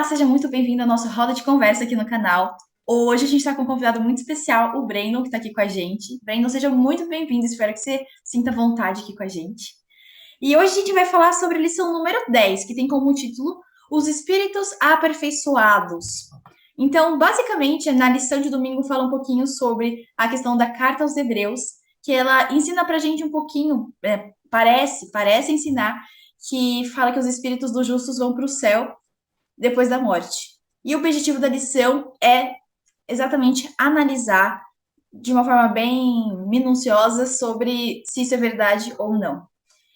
Seja muito bem-vindo ao nosso Roda de Conversa aqui no canal. Hoje a gente está com um convidado muito especial, o Breno, que está aqui com a gente. Breno, seja muito bem-vindo, espero que você sinta vontade aqui com a gente. E hoje a gente vai falar sobre a lição número 10, que tem como título Os Espíritos Aperfeiçoados. Então, basicamente, na lição de domingo fala um pouquinho sobre a questão da carta aos Hebreus, que ela ensina pra gente um pouquinho, parece ensinar, que fala que os espíritos dos justos vão para o céu depois da morte. E o objetivo da lição é exatamente analisar de uma forma bem minuciosa sobre se isso é verdade ou não.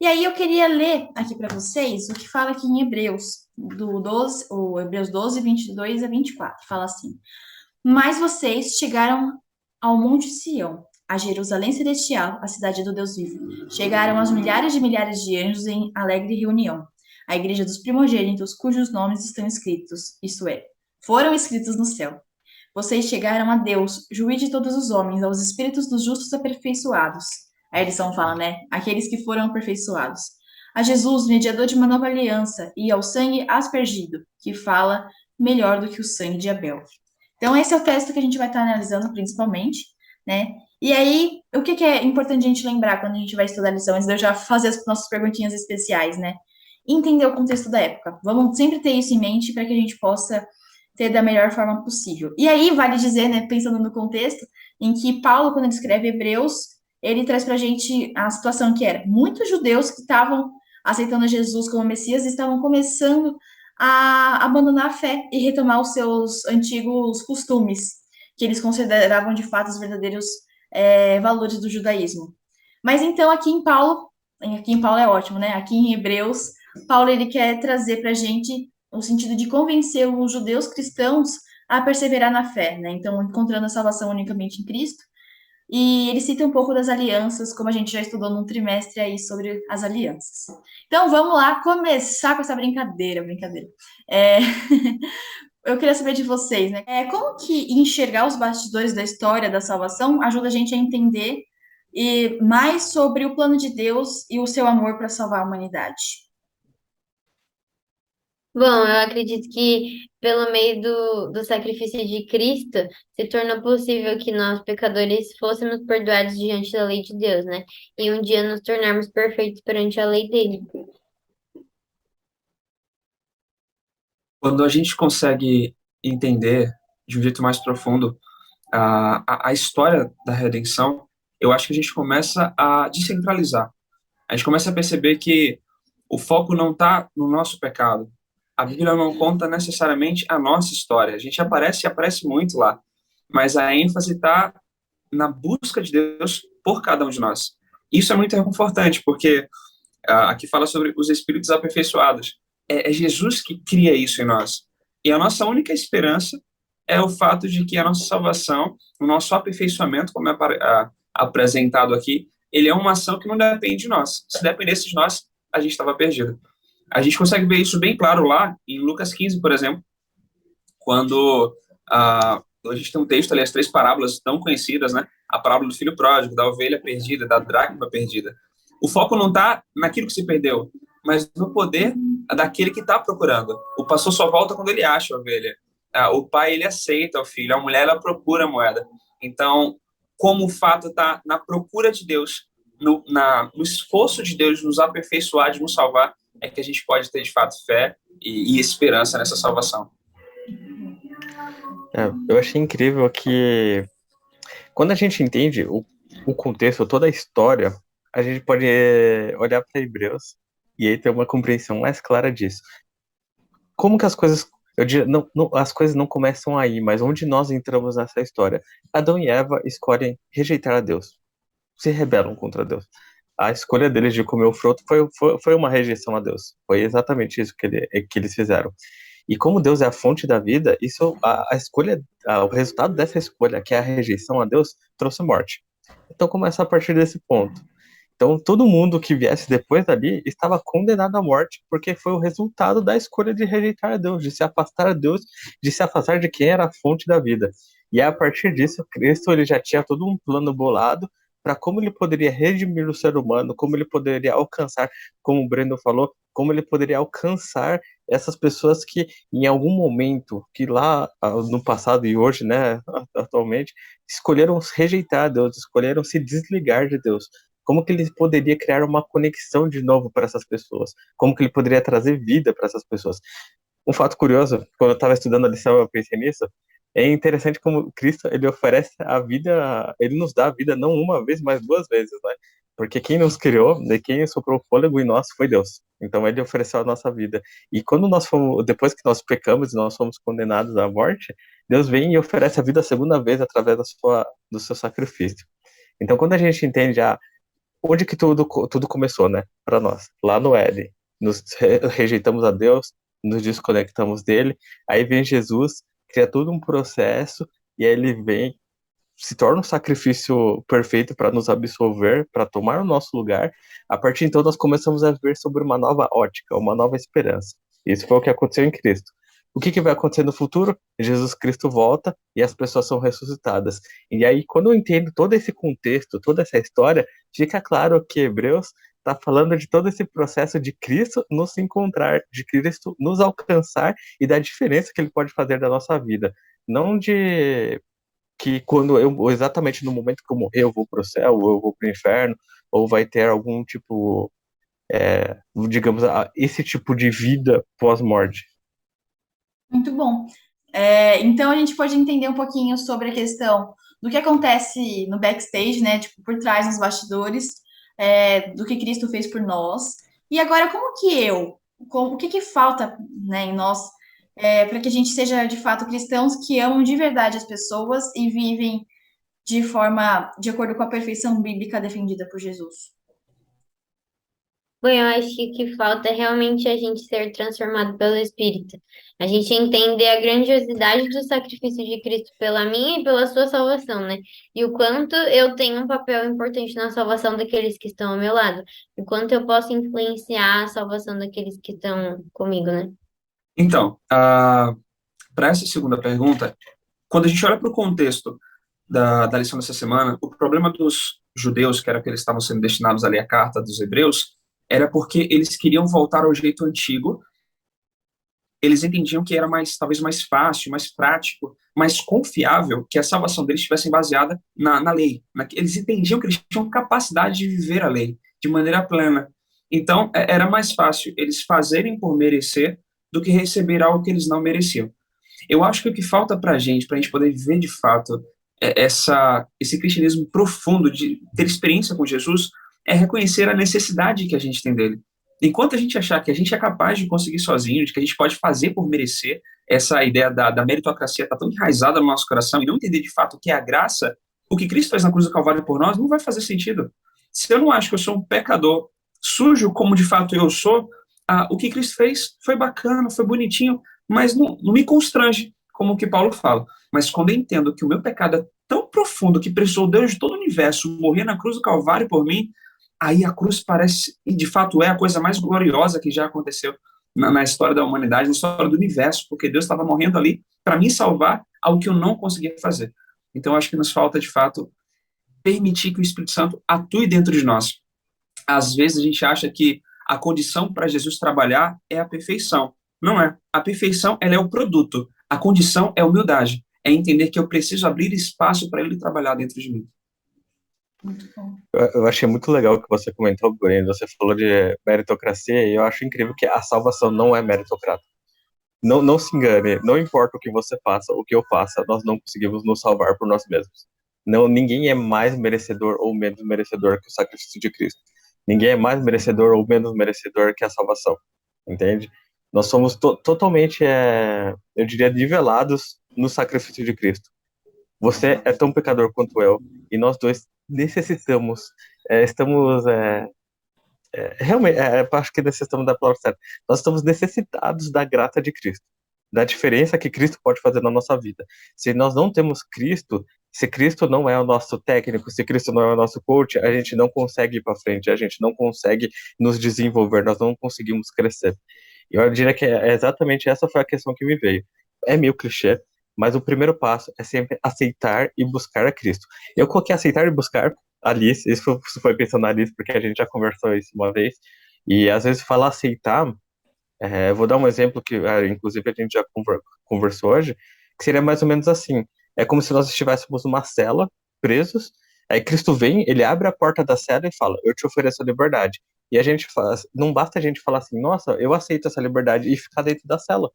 E aí eu queria ler aqui para vocês o que fala aqui em Hebreus, do 12, o Hebreus 12, 22 a 24. Fala assim: Mas vocês chegaram ao Monte Sião, a Jerusalém Celestial, a cidade do Deus vivo. Chegaram aos milhares de anjos em alegre reunião. A igreja dos primogênitos, cujos nomes estão escritos, isto é, foram escritos no céu. Vocês chegaram a Deus, juiz de todos os homens, aos espíritos dos justos aperfeiçoados. A edição fala, né? Aqueles que foram aperfeiçoados. A Jesus, mediador de uma nova aliança, e ao sangue aspergido, que fala melhor do que o sangue de Abel. Então, esse é o texto que a gente vai estar analisando principalmente, né? E aí, o que é importante a gente lembrar quando a gente vai estudar a lição, antes de eu já fazer as nossas perguntinhas especiais, né? Entender o contexto da época. Vamos sempre ter isso em mente para que a gente possa ter da melhor forma possível. E aí, vale dizer, né, pensando no contexto, em que Paulo, quando ele escreve Hebreus, ele traz para a gente a situação que era muitos judeus que estavam aceitando Jesus como Messias estavam começando a abandonar a fé e retomar os seus antigos costumes, que eles consideravam de fato os verdadeiros valores do judaísmo. Mas então aqui em Paulo é ótimo, né? Aqui em Hebreus, Paulo ele quer trazer para a gente o sentido de convencer os judeus cristãos a perseverar na fé, né? Então, encontrando a salvação unicamente em Cristo. E ele cita um pouco das alianças, como a gente já estudou num trimestre aí sobre as alianças. Então, vamos lá começar com essa brincadeira. É, eu queria saber de vocês, né? Como que enxergar os bastidores da história da salvação ajuda a gente a entender mais sobre o plano de Deus e o seu amor para salvar a humanidade? Bom, eu acredito que pelo meio do sacrifício de Cristo se tornou possível que nós, pecadores, fôssemos perdoados diante da lei de Deus, né? E um dia nos tornarmos perfeitos perante a lei dele. Quando a gente consegue entender de um jeito mais profundo a história da redenção, eu acho que a gente começa a descentralizar. A gente começa a perceber que o foco não está no nosso pecado. A Bíblia não conta necessariamente a nossa história. A gente aparece e aparece muito lá, mas a ênfase está na busca de Deus por cada um de nós. Isso é muito reconfortante, porque aqui fala sobre os espíritos aperfeiçoados. É Jesus que cria isso em nós. E a nossa única esperança é o fato de que a nossa salvação, o nosso aperfeiçoamento, como é apresentado aqui, ele é uma ação que não depende de nós. Se dependesse de nós, a gente estava perdido. A gente consegue ver isso bem claro lá em Lucas 15, por exemplo, quando a gente tem um texto ali, as três parábolas tão conhecidas, né? A parábola do filho pródigo, da ovelha perdida, da dracma perdida. O foco não está naquilo que se perdeu, mas no poder daquele que está procurando. O pastor só volta quando ele acha a ovelha. O pai, ele aceita o filho. A mulher, ela procura a moeda. Então, como o fato está na procura de Deus, no esforço de Deus de nos aperfeiçoar, de nos salvar, é que a gente pode ter, de fato, fé e esperança nessa salvação. Eu achei incrível que quando a gente entende o contexto, toda a história, a gente pode olhar para Hebreus e aí ter uma compreensão mais clara disso. Como que as coisas, eu diria, as coisas não começam aí, mas onde nós entramos nessa história? Adão e Eva escolhem rejeitar a Deus, se rebelam contra Deus. A escolha deles de comer o fruto foi uma rejeição a Deus. Foi exatamente isso que eles fizeram. E como Deus é a fonte da vida, isso a escolha, o resultado dessa escolha, que é a rejeição a Deus, trouxe morte. Então começa a partir desse ponto. Então todo mundo que viesse depois dali estava condenado à morte, porque foi o resultado da escolha de rejeitar a Deus, de se afastar a Deus, de se afastar de quem era a fonte da vida. E a partir disso, Cristo ele já tinha todo um plano bolado para como ele poderia redimir o ser humano, como ele poderia alcançar, como o Breno falou, como ele poderia alcançar essas pessoas que em algum momento, que lá no passado e hoje, né, atualmente, escolheram rejeitar Deus, escolheram se desligar de Deus. Como que ele poderia criar uma conexão de novo para essas pessoas? Como que ele poderia trazer vida para essas pessoas? Um fato curioso, quando eu estava estudando a lição, eu pensei nisso. É interessante como Cristo, ele oferece a vida, ele nos dá a vida não uma vez, mas duas vezes, né? Porque quem nos criou, de quem soprou o fôlego em nós foi Deus. Então ele ofereceu a nossa vida. E quando nós fomos, depois que nós pecamos e nós fomos condenados à morte, Deus vem e oferece a vida a segunda vez através do seu sacrifício. Então quando a gente entende onde que tudo começou, né? Para nós, lá no Éden. Nos rejeitamos a Deus, nos desconectamos dele, aí vem Jesus, cria todo um processo, e aí ele vem, se torna um sacrifício perfeito para nos absolver, para tomar o nosso lugar. A partir de então, nós começamos a ver sobre uma nova ótica, uma nova esperança. Isso foi o que aconteceu em Cristo. O que vai acontecer no futuro? Jesus Cristo volta e as pessoas são ressuscitadas. E aí, quando eu entendo todo esse contexto, toda essa história, fica claro que Hebreus está falando de todo esse processo de Cristo nos encontrar, de Cristo nos alcançar e da diferença que ele pode fazer da nossa vida. Não de que quando eu, exatamente no momento que eu morrer, eu vou para o céu, ou eu vou para o inferno, ou vai ter algum tipo, digamos, esse tipo de vida pós-morte. Muito bom. Então a gente pode entender um pouquinho sobre a questão do que acontece no backstage, né? Tipo, por trás nos bastidores, do que Cristo fez por nós. E agora, o que que falta, né, em nós, para que a gente seja de fato cristãos que amam de verdade as pessoas e vivem de acordo com a perfeição bíblica defendida por Jesus? Bom, eu acho que o que falta é realmente a gente ser transformado pelo Espírito. A gente entender a grandiosidade do sacrifício de Cristo pela minha e pela sua salvação, né? E o quanto eu tenho um papel importante na salvação daqueles que estão ao meu lado. O quanto eu posso influenciar a salvação daqueles que estão comigo, né? Então, para essa segunda pergunta, quando a gente olha para o contexto da lição dessa semana, o problema dos judeus, que era que eles estavam sendo destinados a ler a carta dos hebreus, era porque eles queriam voltar ao jeito antigo. Eles entendiam que era talvez mais fácil, mais prático, mais confiável que a salvação deles estivesse baseada na lei. Eles entendiam que eles tinham capacidade de viver a lei de maneira plena. Então, era mais fácil eles fazerem por merecer do que receber algo que eles não mereciam. Eu acho que o que falta para a gente poder viver de fato esse cristianismo profundo, de ter experiência com Jesus, é reconhecer a necessidade que a gente tem dele. Enquanto a gente achar que a gente é capaz de conseguir sozinho, de que a gente pode fazer por merecer, essa ideia da meritocracia está tão enraizada no nosso coração, e não entender de fato o que é a graça, o que Cristo fez na cruz do Calvário por nós, não vai fazer sentido. Se eu não acho que eu sou um pecador sujo como de fato eu sou, o que Cristo fez foi bacana, foi bonitinho, mas não me constrange, como o que Paulo fala. Mas quando eu entendo que o meu pecado é tão profundo que precisou Deus de todo o universo morrer na cruz do Calvário por mim, aí a cruz parece, e de fato é a coisa mais gloriosa que já aconteceu na história da humanidade, na história do universo, porque Deus estava morrendo ali para me salvar, algo que eu não conseguia fazer. Então, acho que nos falta, de fato, permitir que o Espírito Santo atue dentro de nós. Às vezes a gente acha que a condição para Jesus trabalhar é a perfeição. Não é. A perfeição, ela é o produto. A condição é a humildade. É entender que eu preciso abrir espaço para ele trabalhar dentro de mim. Muito bom. Eu achei muito legal o que você comentou, Breno. Você falou de meritocracia e eu acho incrível que a salvação não é meritocrata. Não se engane, não importa o que você faça, o que eu faça, nós não conseguimos nos salvar por nós mesmos. Não, ninguém é mais merecedor ou menos merecedor que o sacrifício de Cristo. Ninguém é mais merecedor ou menos merecedor que a salvação, entende? Nós somos totalmente, eu diria, nivelados no sacrifício de Cristo. Você é tão pecador quanto eu, e nós dois necessitamos, estamos, realmente, acho que necessitamos da palavra certa. Nós estamos necessitados da graça de Cristo, da diferença que Cristo pode fazer na nossa vida. Se nós não temos Cristo, se Cristo não é o nosso técnico, se Cristo não é o nosso coach, a gente não consegue ir para frente, a gente não consegue nos desenvolver, nós não conseguimos crescer. E eu diria que exatamente essa foi a questão que me veio. É meio clichê, mas o primeiro passo é sempre aceitar e buscar a Cristo. Eu coloquei aceitar e buscar Alice, isso foi pensando na Alice, porque a gente já conversou isso uma vez, e às vezes falar aceitar Eu vou dar um exemplo que, inclusive, a gente já conversou hoje, que seria mais ou menos assim. É como se nós estivéssemos numa cela, presos, aí Cristo vem, ele abre a porta da cela e fala, eu te ofereço a liberdade. E a gente faz, não basta a gente falar assim, nossa, eu aceito essa liberdade e ficar dentro da cela.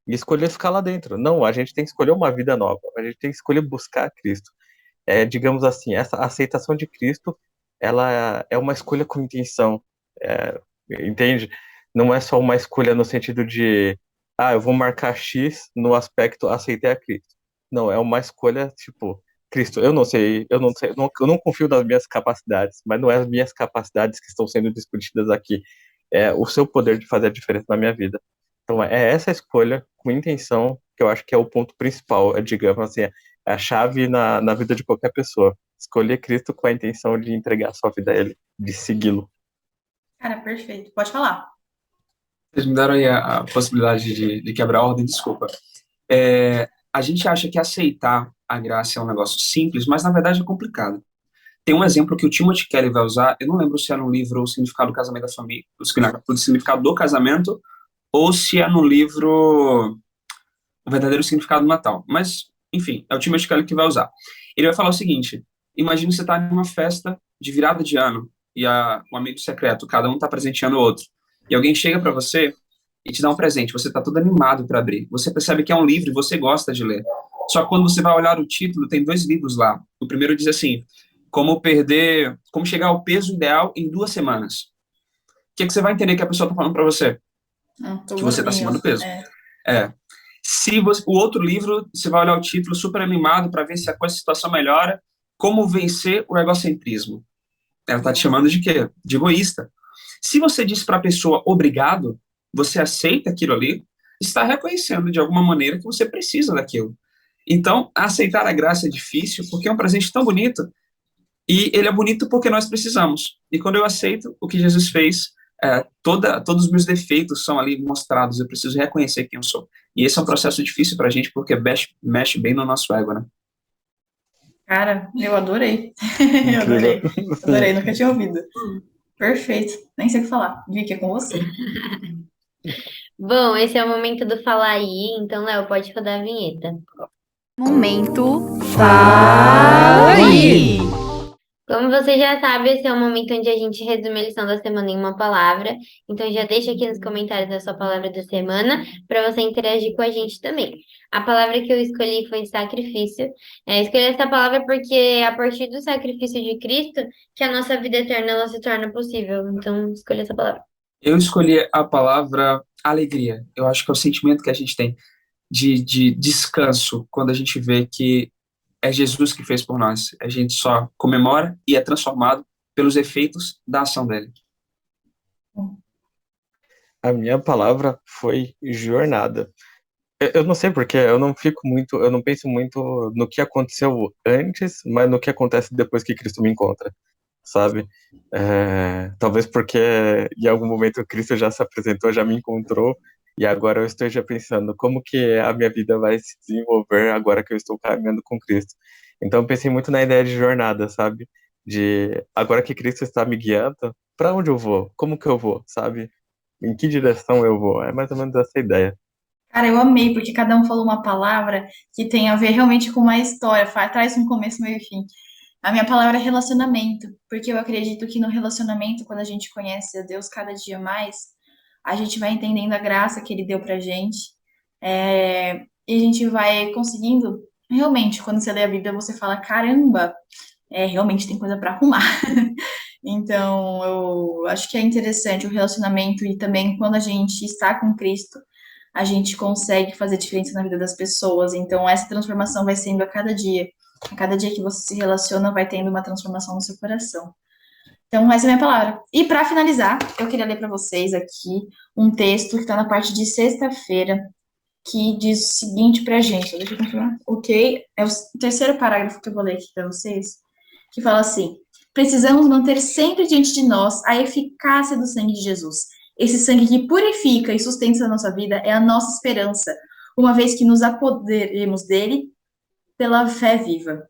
E escolher ficar lá dentro. Não, a gente tem que escolher uma vida nova. A gente tem que escolher buscar Cristo. Digamos assim, essa aceitação de Cristo, ela é uma escolha com intenção, é, entende? Não é só uma escolha no sentido de, eu vou marcar X no aspecto aceitei a Cristo. Não, é uma escolha tipo, Cristo, eu não confio nas minhas capacidades, mas não é as minhas capacidades que estão sendo discutidas aqui, é o seu poder de fazer a diferença na minha vida. Então, é essa escolha com intenção que eu acho que é o ponto principal, digamos assim, é a chave na vida de qualquer pessoa. Escolher Cristo com a intenção de entregar a sua vida a Ele, de segui-lo. Cara, perfeito. Pode falar. Vocês me deram aí a possibilidade de quebrar a ordem, desculpa. A gente acha que aceitar a graça é um negócio simples, mas na verdade é complicado. Tem um exemplo que o Timothy Kelly vai usar, eu não lembro se é no livro O Significado do Casamento da Família, o Significado do Casamento, ou se é no livro O Verdadeiro Significado do Natal. Mas, enfim, é o Timothy Kelly que vai usar. Ele vai falar o seguinte, imagina você estar numa festa de virada de ano, e um amigo secreto, cada um está presenteando o outro, e alguém chega para você e te dá um presente, você está todo animado para abrir, você percebe que é um livro e você gosta de ler, só que quando você vai olhar o título, tem 2 livros lá, o primeiro diz assim, como chegar ao peso ideal em 2 semanas. O que você vai entender que a pessoa está falando para você? Tô Que você está acima gordinho. do peso. O outro livro, você vai olhar o título super animado para ver se a situação melhora, como vencer o egocentrismo. Ela está te chamando de quê? De egoísta. Se você diz para a pessoa obrigado, você aceita aquilo ali, está reconhecendo de alguma maneira que você precisa daquilo. Então, aceitar a graça é difícil porque é um presente tão bonito e ele é bonito porque nós precisamos. E quando eu aceito o que Jesus fez, todos os meus defeitos são ali mostrados, eu preciso reconhecer quem eu sou. E esse é um processo difícil para a gente porque mexe bem no nosso ego, né? Cara, eu adorei. Eu Incrível. adorei, nunca tinha ouvido. Perfeito, nem sei o que falar. Vicky, é com você. Bom, esse é o momento do falar aí, então, Léo, pode rodar a vinheta. Momento Fala aí! Como você já sabe, esse é o momento onde a gente resume a lição da semana em uma palavra. Então já deixa aqui nos comentários a sua palavra da semana para você interagir com a gente também. A palavra que eu escolhi foi sacrifício. Escolhi essa palavra porque é a partir do sacrifício de Cristo que a nossa vida eterna ela se torna possível. Então escolhi essa palavra. Eu escolhi a palavra alegria. Eu acho que é o sentimento que a gente tem de descanso quando a gente vê que é Jesus que fez por nós. A gente só comemora e é transformado pelos efeitos da ação dele. A minha palavra foi jornada. Eu não sei porque eu não penso muito no que aconteceu antes, mas no que acontece depois que Cristo me encontra, sabe? Talvez porque em algum momento Cristo já se apresentou, já me encontrou, e agora eu esteja pensando como que a minha vida vai se desenvolver agora que eu estou caminhando com Cristo. Então eu pensei muito na ideia de jornada, sabe? De agora que Cristo está me guiando, para onde eu vou? Como que eu vou, sabe? Em que direção eu vou? É mais ou menos essa ideia. Cara, eu amei, porque cada um falou uma palavra que tem a ver realmente com uma história, traz um começo, meio e fim. A minha palavra é relacionamento, porque eu acredito que no relacionamento, quando a gente conhece a Deus cada dia mais, a gente vai entendendo a graça que Ele deu pra gente, e a gente vai conseguindo, realmente, quando você lê a Bíblia, você fala, caramba, realmente tem coisa pra arrumar. Então, eu acho que é interessante o relacionamento e também quando a gente está com Cristo, a gente consegue fazer diferença na vida das pessoas. Então, essa transformação vai sendo a cada dia. A cada dia que você se relaciona, vai tendo uma transformação no seu coração. Então, essa é a minha palavra. E para finalizar, eu queria ler para vocês aqui um texto que está na parte de sexta-feira, que diz o seguinte para a gente. Deixa eu confirmar. Ok? É o terceiro parágrafo que eu vou ler aqui para vocês, que fala assim: precisamos manter sempre diante de nós a eficácia do sangue de Jesus. Esse sangue que purifica e sustenta a nossa vida é a nossa esperança, uma vez que nos apoderemos dele pela fé viva.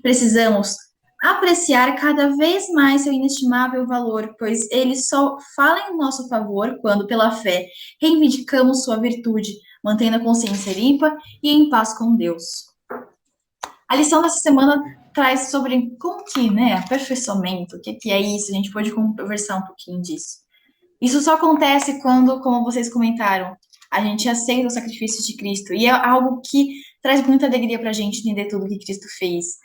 Precisamos apreciar cada vez mais seu inestimável valor, pois ele só fala em nosso favor quando, pela fé, reivindicamos sua virtude, mantendo a consciência limpa e em paz com Deus. A lição dessa semana traz sobre como que, né, aperfeiçoamento, o que é isso, a gente pode conversar um pouquinho disso. Isso só acontece quando, como vocês comentaram, a gente aceita o sacrifício de Cristo, e é algo que traz muita alegria para a gente entender tudo que Cristo fez.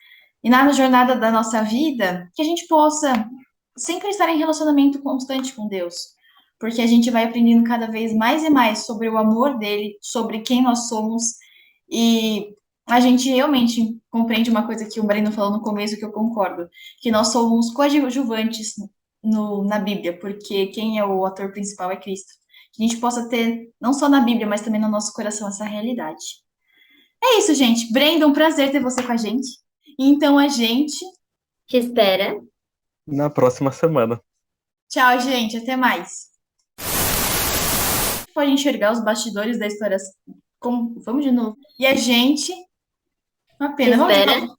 E na jornada da nossa vida, que a gente possa sempre estar em relacionamento constante com Deus, porque a gente vai aprendendo cada vez mais e mais sobre o amor dele, sobre quem nós somos, e a gente realmente compreende uma coisa que o Breno falou no começo, que eu concordo, que nós somos coadjuvantes na Bíblia, porque quem é o ator principal é Cristo. Que a gente possa ter, não só na Bíblia, mas também no nosso coração, essa realidade. É isso, gente. Brenda, um prazer ter você com a gente. Então, a gente... Te espera. Na próxima semana. Tchau, gente. Até mais. Pode enxergar os bastidores da história. Vamos de novo. E a gente... Uma Te pena. Vamos de espera. novo.